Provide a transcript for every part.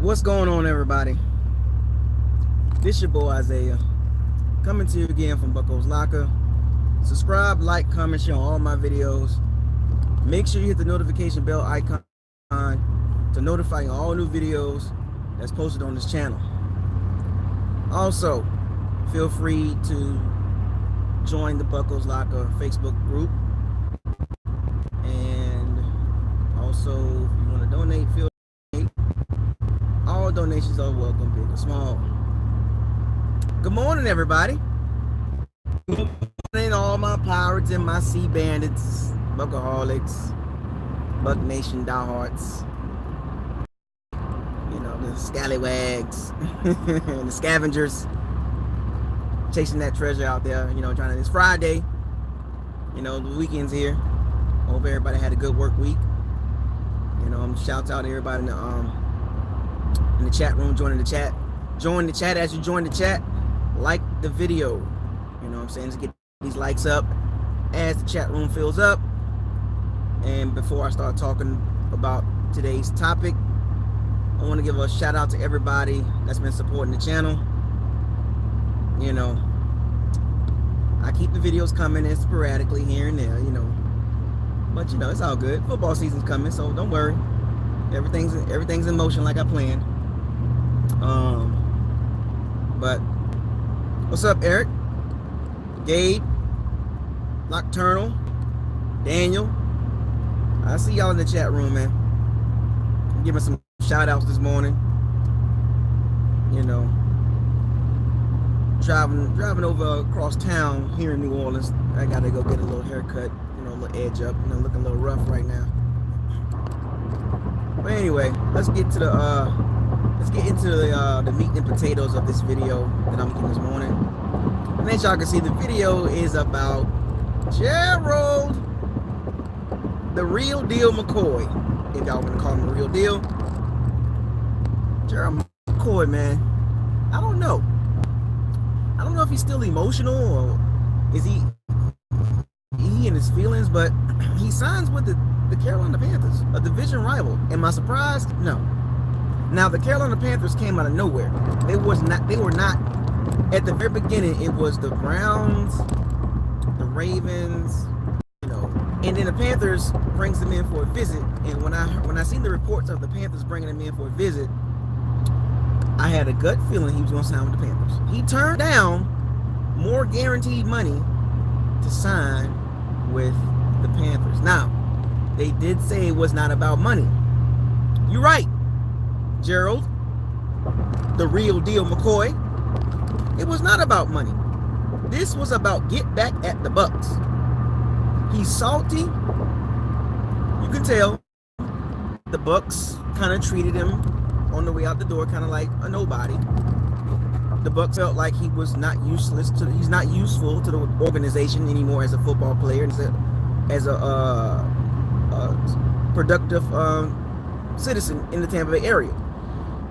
What's going on, everybody? This your boy Isaiah, coming to you again from Bucko's Locker. Subscribe, like, comment, share on all my videos. Make sure you hit the notification bell icon to notify you all new videos that's posted on this channel. Also, feel free to join the Bucko's Locker Facebook group. And also, if you want to donate, feel free. All donations are welcome, big or small. Good morning, everybody. Good morning, all my pirates and my sea bandits, Buckaholics, Buck Nation diehards, you know, the scallywags, and the scavengers, chasing that treasure out there, you know, trying to, it's Friday, you know, the weekend's here. Hope everybody had a good work week. You know, shouts out to everybody in the chat room, joining the chat. Join the chat. As you join the chat, like the video. You know what I'm saying? Let's get these likes up as the chat room fills up. And before I start talking about today's topic, I want to give a shout out to everybody that's been supporting the channel. You know, I keep the videos coming in sporadically here and there, you know. But you know, it's all good. Football season's coming, so don't worry. Everything's in motion like I planned. But what's up, Eric, Gabe, Nocturnal, Daniel? I see y'all in the chat room, man. I'm giving some shout outs this morning. You know, driving over across town here in New Orleans. I gotta go get a little haircut, you know, a little edge up, you know, looking a little rough right now. But anyway, let's get into the meat and potatoes of this video that I'm making this morning. And as y'all can see, the video is about Gerald, the real deal McCoy, if y'all want to call him the real deal. Gerald McCoy, man, I don't know if he's still emotional or is he in his feelings, but he signs with the Carolina Panthers, a division rival. Am I surprised? No. Now, the Carolina Panthers came out of nowhere. They were not at the very beginning. It was the Browns, the Ravens, you know, and then the Panthers brings them in for a visit. And when I seen the reports of the Panthers bringing them in for a visit, I had a gut feeling he was going to sign with the Panthers. He turned down more guaranteed money to sign with the Panthers. Now, they did say it was not about money. You're right, Gerald, the real deal McCoy. It was not about money. This was about get back at the Bucs. He's salty. You can tell. The Bucs kind of treated him on the way out the door kind of like a nobody. The Bucs felt like he was not he's not useful to the organization anymore as a football player, as a productive citizen in the Tampa Bay area.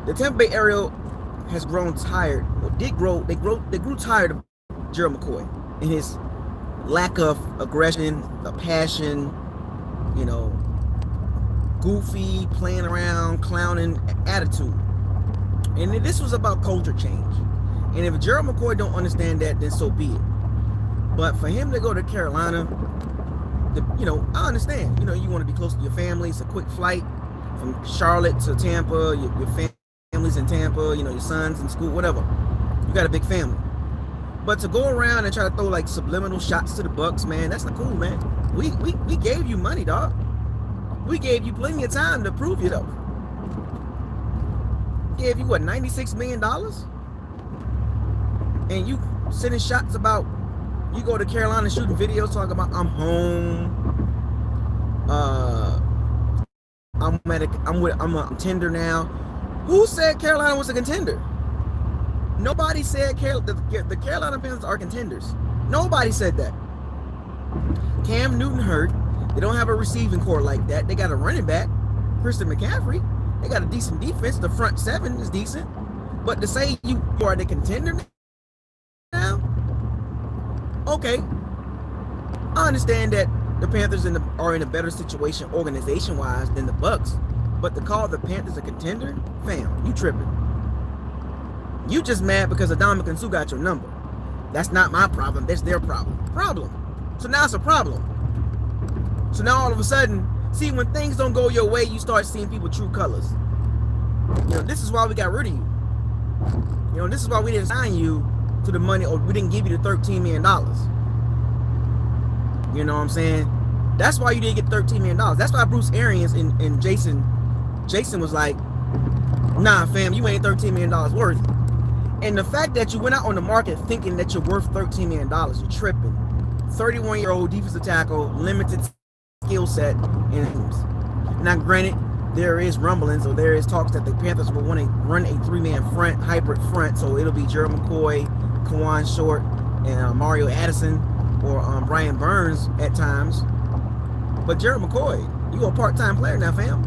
The Tampa Bay area has grown tired, or they grew tired of Gerald McCoy and his lack of aggression, the passion, you know, goofy, playing around, clowning attitude. And this was about culture change. And if Gerald McCoy don't understand that, then so be it. But for him to go to Carolina, you know, I understand. You know, you want to be close to your family. It's a quick flight from Charlotte to Tampa. Your family's in Tampa. You know, your son's in school, whatever. You got a big family. But to go around and try to throw like subliminal shots to the Bucs, man, that's not cool, man. We gave you money, dog. We gave you plenty of time to prove it, though. Gave you what, $96 million? And you sending shots about, you go to Carolina shooting videos talking about I'm home, I'm a contender now. Who said Carolina was a contender? Nobody said the Carolina Panthers are contenders. Nobody said that. Cam Newton hurt. They don't have a receiving core like that. They got a running back, Christian McCaffrey. They got a decent defense. The front seven is decent. But to say you are the contender now, okay. I understand that the Panthers are in a better situation organization-wise than the Bucs. But to call the Panthers a contender, fam, you tripping. You just mad because Ndamukong Suh got your number. That's not my problem. That's their problem. So now it's a problem. So now all of a sudden, see, when things don't go your way, you start seeing people true colors. This is why we got rid of you. This is why we didn't sign you to the money, or we didn't give you the $13 million. You know what I'm saying? That's why you didn't get $13 million. That's why Bruce Arians and Jason was like, nah, fam, you ain't $13 million worth. And the fact that you went out on the market thinking that you're worth $13 million, you're tripping. 31-year-old defensive tackle, limited skill set, and now granted, there is rumblings, or there is talks that the Panthers will want to run a 3-man front, hybrid front, so it'll be Gerald McCoy, Kawan Short, and Mario Addison, or Brian Burns at times. But Gerald McCoy, you a part-time player now, fam.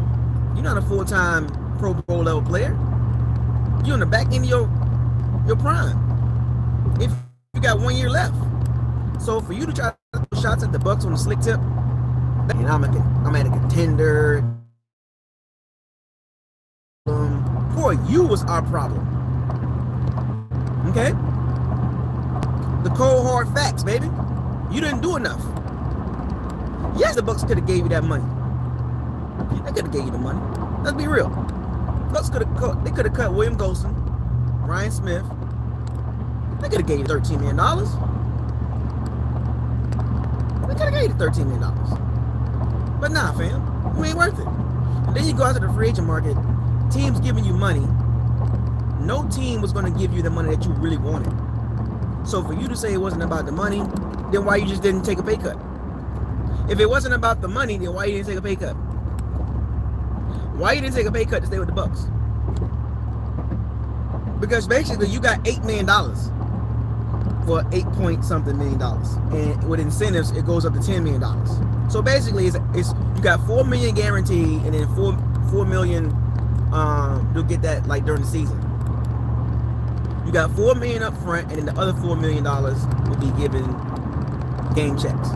You're not a full-time Pro Bowl level player. You're in the back end of your prime. If you got 1 year left. So for you to try to throw shots at the Bucs on the slick tip, and I'm at a contender. Boy, you was our problem. Okay? The cold hard facts, baby. You didn't do enough. Yes, the Bucs could have gave you that money. They could have gave you the money. Let's be real. Bucs could have cut William Golson, Ryan Smith. They could have gave you $13 million. They could have gave you $13 million. But nah, fam. You ain't worth it. And then you go out to the free agent market. Teams giving you money. No team was going to give you the money that you really wanted. So for you to say it wasn't about the money, then why you just didn't take a pay cut? If it wasn't about the money, then why you didn't take a pay cut? Why you didn't take a pay cut to stay with the Bucs? Because basically you got $8 million for $8-point-something million, and with incentives it goes up to $10 million. So basically, it's you got $4 million guaranteed, and then $4 million you'll get that like during the season. You got $4 million up front, and then the other $4 million will be given game checks,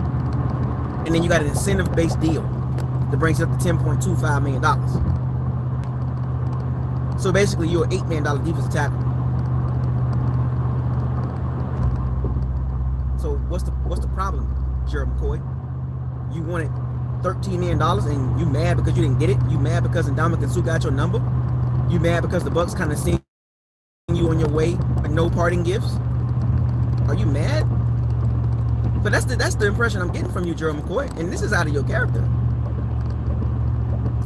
and then you got an incentive-based deal that brings it up to $10.25 million. So basically, you're an $8 million defensive tackle. So what's the problem, Gerald McCoy? You wanted $13 million and you mad because you didn't get it? You mad because Ndamukong Suh got your number? You mad because the Bucs kind of seen you on your way with no parting gifts? Are you mad? But that's the impression I'm getting from you, Gerald McCoy, and this is out of your character.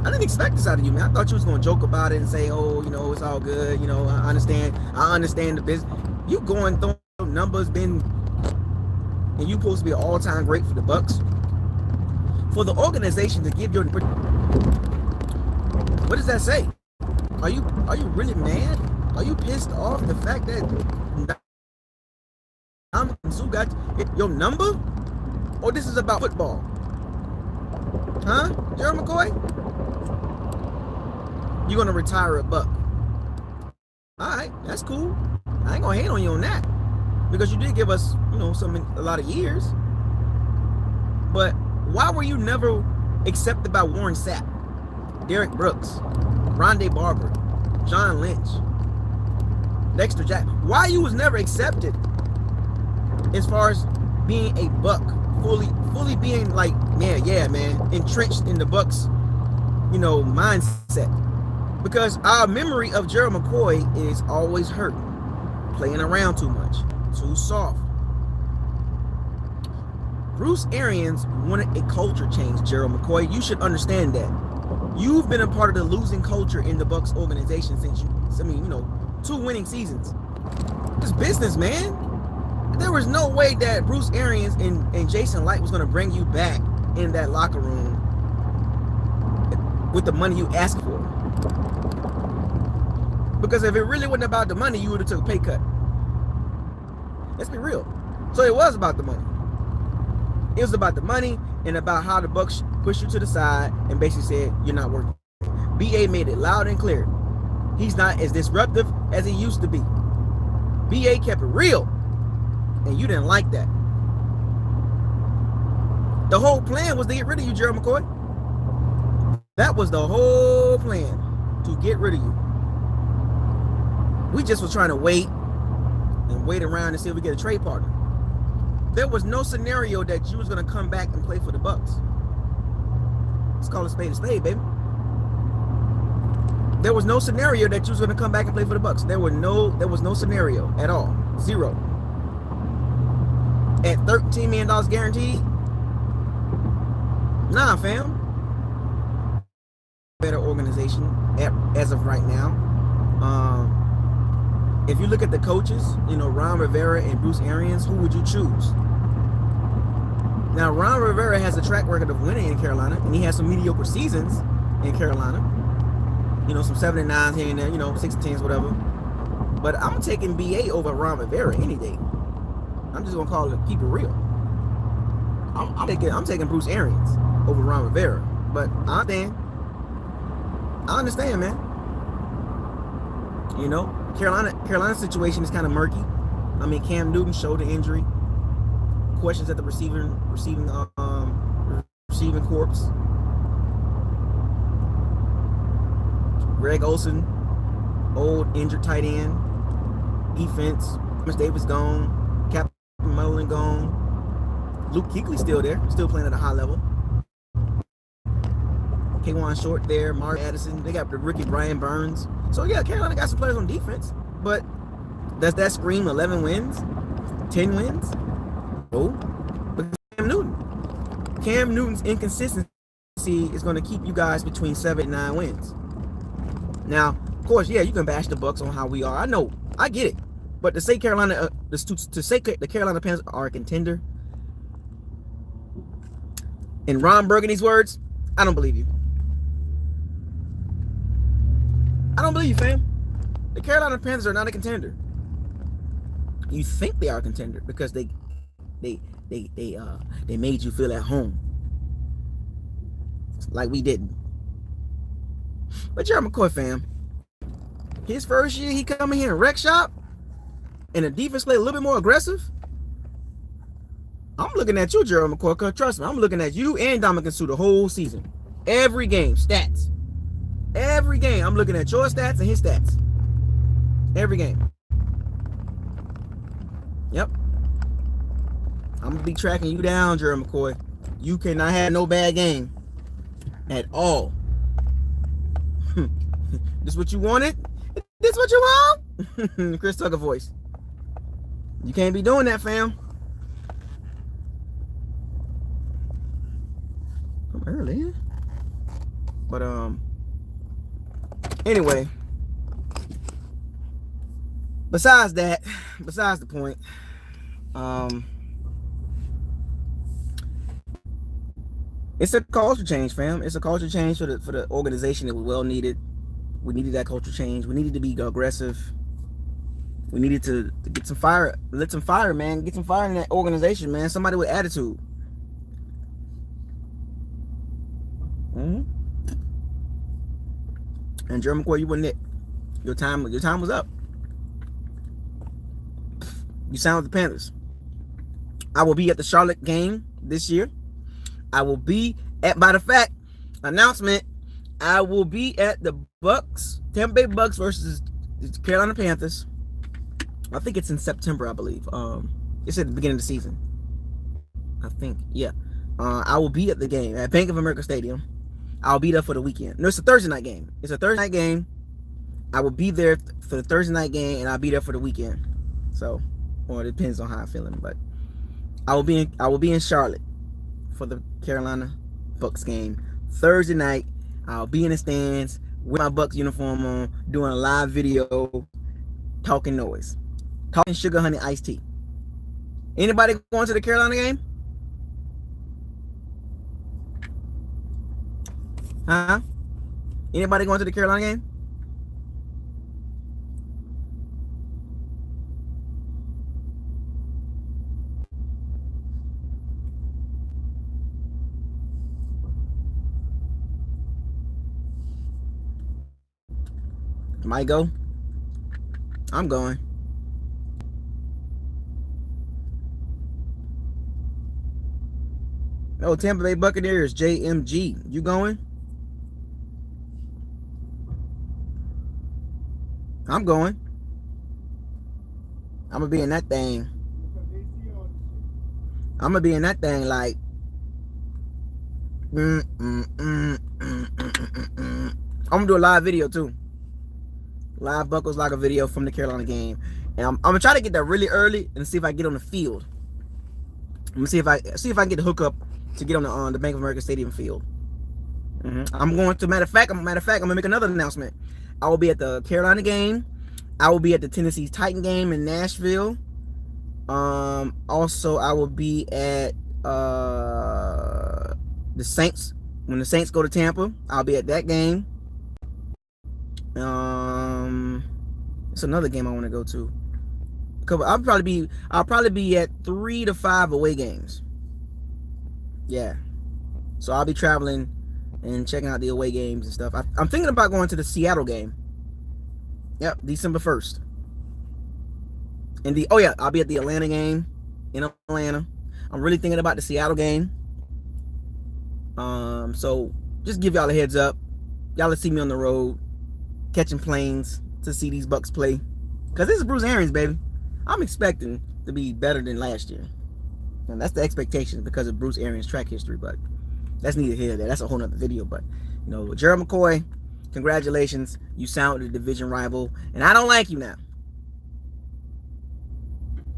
I didn't expect this out of you, man. I thought you was gonna joke about it and say, "Oh, it's all good. I understand the business." You going throwing numbers, and you supposed to be an all-time great for the Bucs. For the organization to give your, what does that say? Are you really mad? Are you pissed off the fact that Ndamukong Suh got your number? Or this is about football? Huh, Gerald McCoy? You're gonna retire a Buck. Alright, that's cool. I ain't gonna hate on you on that. Because you did give us, a lot of years. But why were you never accepted by Warren Sapp, Derek Brooks, Rondé Barber, John Lynch, Dexter Jack? Why you was never accepted as far as being a Buck, fully being like, man, entrenched in the Bucs, mindset? Because our memory of Gerald McCoy is always hurt, playing around too much, too soft. Bruce Arians wanted a culture change, Gerald McCoy. You should understand that. You've been a part of the losing culture in the Bucs organization since 2 winning seasons. It's business, man. There was no way that Bruce Arians and Jason Light was going to bring you back in that locker room with the money you asked for. Because if it really wasn't about the money, you would have took a pay cut. Let's be real. So it was about the money. It was about the money and about how the Bucs pushed you to the side and basically said, you're not worth it. BA made it loud and clear. He's not as disruptive as he used to be. BA kept it real. And you didn't like that. The whole plan was to get rid of you, Gerald McCoy. That was the whole plan, to get rid of you. We just was trying to wait and wait around and see if we get a trade partner. There was no scenario that you was gonna come back and play for the Bucs. Let's call it a spade, baby. There was no scenario that you was gonna come back and play for the Bucs. There was no scenario at all. Zero. At $13 million guaranteed. Nah, fam. Better organization as of right now. If you look at the coaches, Ron Rivera and Bruce Arians, who would you choose? Now, Ron Rivera has a track record of winning in Carolina, and he has some mediocre seasons in Carolina. Some 7 and 9s here and there, 6 and 10s, whatever. But I'm taking BA over Ron Rivera any day. I'm just gonna keep it real. I'm taking Bruce Arians over Ron Rivera. But I understand, man. Carolina's situation is kind of murky. I mean, Cam Newton shoulder injury, questions at the receiving corps. Greg Olsen, old injured tight end. Defense, Thomas Davis gone. Captain Mullen gone. Luke Kuechly still there, still playing at a high level. K'Wan Short there, Mark Addison. They got the rookie Brian Burns. So yeah, Carolina got some players on defense, but does that scream 11 wins, 10 wins? No. But Cam Newton's inconsistency is going to keep you guys between 7 and 9 wins. Now, of course, yeah, you can bash the Bucs on how we are. I know, I get it. But to say Carolina, to say the Carolina Panthers are a contender, in Ron Burgundy's words, I don't believe you. I don't believe you, fam. The Carolina Panthers are not a contender. You think they are a contender because they made you feel at home, like we didn't. But Gerald McCoy, fam, his first year, he come in here and wreck shop, and the defense play a little bit more aggressive. I'm looking at you, Gerald McCoy, because trust me, I'm looking at you and Dominican Sue the whole season. Every game, stats. Every game, I'm looking at your stats and his stats. Every game. Yep. I'm going to be tracking you down, Gerald McCoy. You cannot have no bad game at all. This what you wanted? This what you want? Chris Tucker voice. You can't be doing that, fam. I'm early. But anyway, besides the point, it's a culture change, fam. It's a culture change for the organization. It was well needed. We needed that culture change. We needed to be aggressive. We needed to get some fire, let some fire, man. Get some fire in that organization, man. Somebody with attitude. And Gerald McCoy, you wasn't it. Your time was up. You signed with the Panthers. I will be at the Charlotte game this year. I will be at, by the fact, announcement, I will be at the Bucs, Tampa Bay Bucs versus the Carolina Panthers. I think it's in September, I believe. It's at the beginning of the season. I think, yeah. I will be at the game at Bank of America Stadium. I'll be there for the weekend. No, it's a Thursday night game. It's a Thursday night game. I will be there for the Thursday night game, and I'll be there for the weekend. So, or it depends on how I'm feeling, but I will be in Charlotte for the Carolina Bucs game Thursday night. I'll be in the stands with my Bucs uniform on, doing a live video, talking noise, talking sugar honey iced tea. Anybody going to the Carolina game? Huh? Anybody going to the Carolina game? Might go. I'm going. Oh, Tampa Bay Buccaneers, JMG. You going? I'm going. I'm gonna be in that thing. I'm gonna be in that thing like. I'm gonna do a live video too. Live Buckles like a video from the Carolina game, and I'm gonna try to get there really early and see if I get on the field. I'm gonna see if I can get the hookup to get on the Bank of America Stadium field. I'm going to matter of fact, I'm gonna make another announcement. I will be at the Carolina game. I will be at the Tennessee Titan game in Nashville. Also, I will be at the Saints when the Saints go to Tampa. I'll be at that game. It's another game I want to go to. I'll probably be at 3 to 5 away games. Yeah, so I'll be traveling and checking out the away games and stuff. I'm thinking about going to the Seattle game. Yep, December 1st. And I'll be at the Atlanta game in Atlanta. I'm really thinking about the Seattle game. So just give y'all a heads up. Y'all will see me on the road, catching planes to see these Bucs play. Cause this is Bruce Arians, baby. I'm expecting to be better than last year. And that's the expectation because of Bruce Arians' track history, but that's neither here nor there. That's a whole nother video. But Gerald McCoy, congratulations. You sound the division rival. And I don't like you now.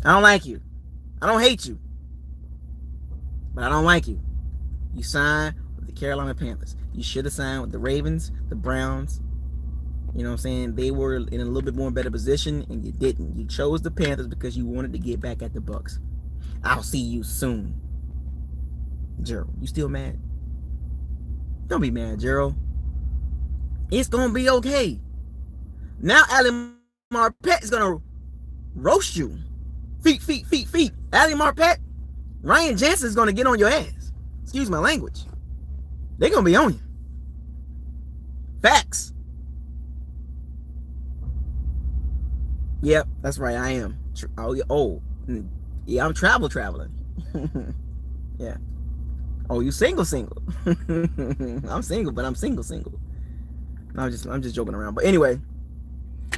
I don't like you. I don't hate you. But I don't like you. You signed with the Carolina Panthers. You should have signed with the Ravens, the Browns. You know what I'm saying? They were in a little bit more better position, and you didn't. You chose the Panthers because you wanted to get back at the Bucs. I'll see you soon. Gerald, you still mad? Don't be mad, Gerald. It's going to be okay. Now Ali Marpet is going to roast you. Feet. Ali Marpet, Ryan Jensen is going to get on your ass. Excuse my language. They're going to be on you. Facts. Yep, that's right. I am. Yeah, I'm traveling. Yeah. Oh, you single? I'm single, but I'm single. No, I'm just joking around. But anyway,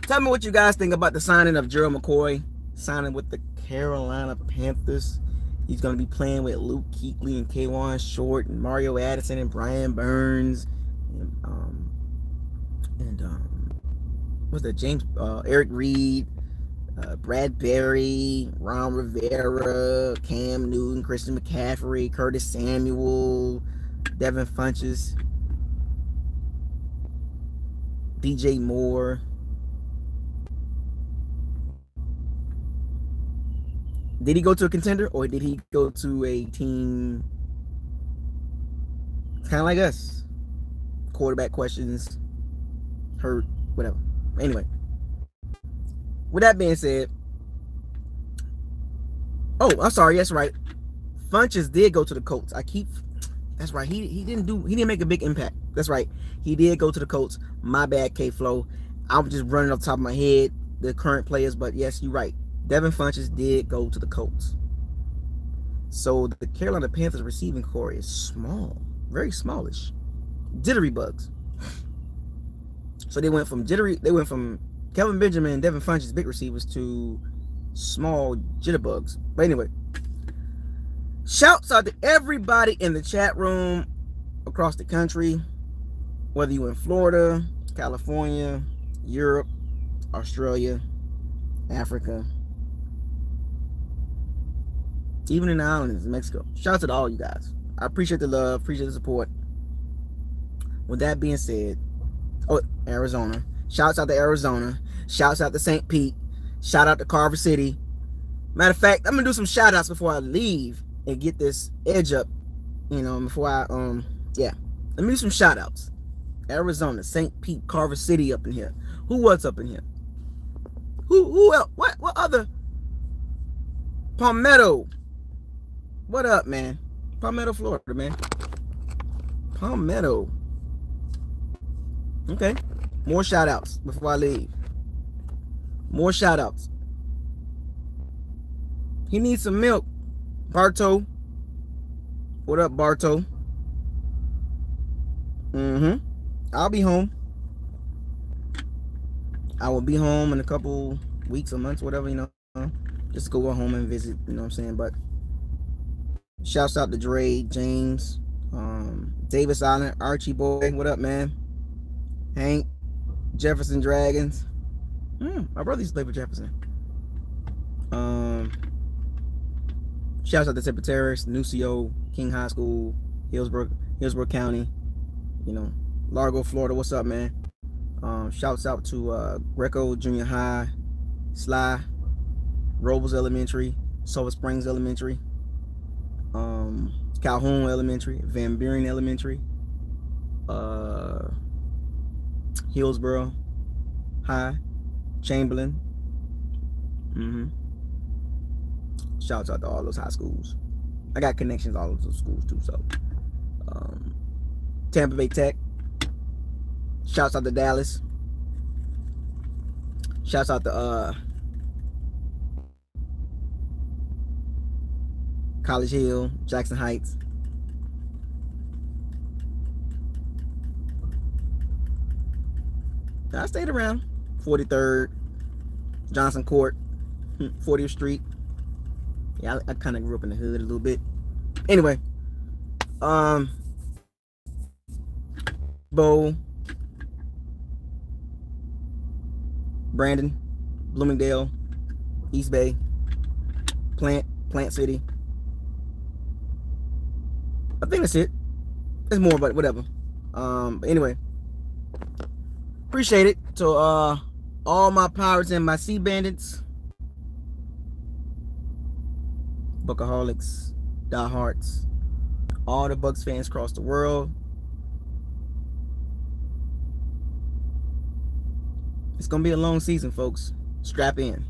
tell me what you guys think about the signing of Gerald McCoy, signing with the Carolina Panthers. He's going to be playing with Luke Kuechly and K'Wan Short and Mario Addison and Brian Burns and what's that? Eric Reed, Brad Berry, Ron Rivera, Cam Newton, Christian McCaffrey, Curtis Samuel, Devin Funchess, DJ Moore. Did he go to a contender or did he go to a team kind of like us? Quarterback questions, hurt, whatever. Anyway, with that being said, I'm sorry. That's right. Funchess did go to the Colts. That's right. He didn't make a big impact. That's right. He did go to the Colts. My bad, K-Flow. I'm just running off the top of my head the current players, but yes, you're right. Devin Funchess did go to the Colts. So the Carolina Panthers receiving core is small, very smallish, jittery bugs. So they went from Kelvin Benjamin and Devin Funchess, big receivers, to small jitterbugs. But anyway, shouts out to everybody in the chat room across the country, whether you in Florida, California, Europe, Australia, Africa, even in the islands in Mexico. Shout out to all you guys. I appreciate the love, appreciate the support. With that being said, Arizona. Shouts out to Arizona. Shouts out to St. Pete. Shout out to Carver City. Matter of fact, I'm gonna do some shout outs before I leave and get this edge up. Before I let me do some shout outs. Arizona, St. Pete, Carver City up in here. Who else up in here? Who else? What other? Palmetto. What up, man? Palmetto, Florida, man. Palmetto. Okay. More shout outs before I leave. More shout outs. He needs some milk. Barto. What up, Barto? I'll be home. I will be home in a couple weeks or months, whatever, just go home and visit, you know what I'm saying? But shouts out to Dre, James, Davis Island, Archie Boy, what up, man? Hank, Jefferson Dragons. My brother used to play for Jefferson. Shouts out to Temple Terrace, Nucio, King High School, Hillsborough County, Largo, Florida. What's up, man? Shouts out to Greco Junior High, Sly, Robles Elementary, Silver Springs Elementary, Calhoun Elementary, Van Buren Elementary, Hillsborough High, Chamberlain. Shouts out to all those high schools. I got connections to all of those schools too. So, Tampa Bay Tech. Shouts out to Dallas. Shouts out to College Hill, Jackson Heights. I stayed around 43rd, Johnson Court, 40th Street. Yeah, I kind of grew up in the hood a little bit. Anyway, Bo, Brandon, Bloomingdale, East Bay, Plant City. I think that's it. There's more, but whatever. But anyway, appreciate it to all my pirates and my sea bandits, Buckaholics, diehards, all the Bucs fans across the world. It's gonna be a long season, folks. Strap in.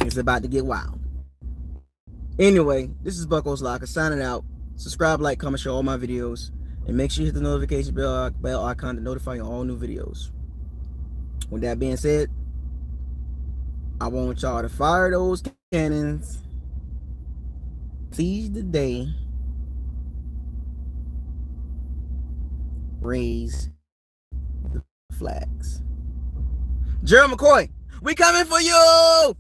It's about to get wild. Anyway, this is Bucko's Locker signing out. Subscribe, like, comment, share all my videos, and make sure you hit the notification bell icon to notify you all new videos. With that being said, I want y'all to fire those cannons, seize the day, raise the flags. Gerald McCoy, we coming for you!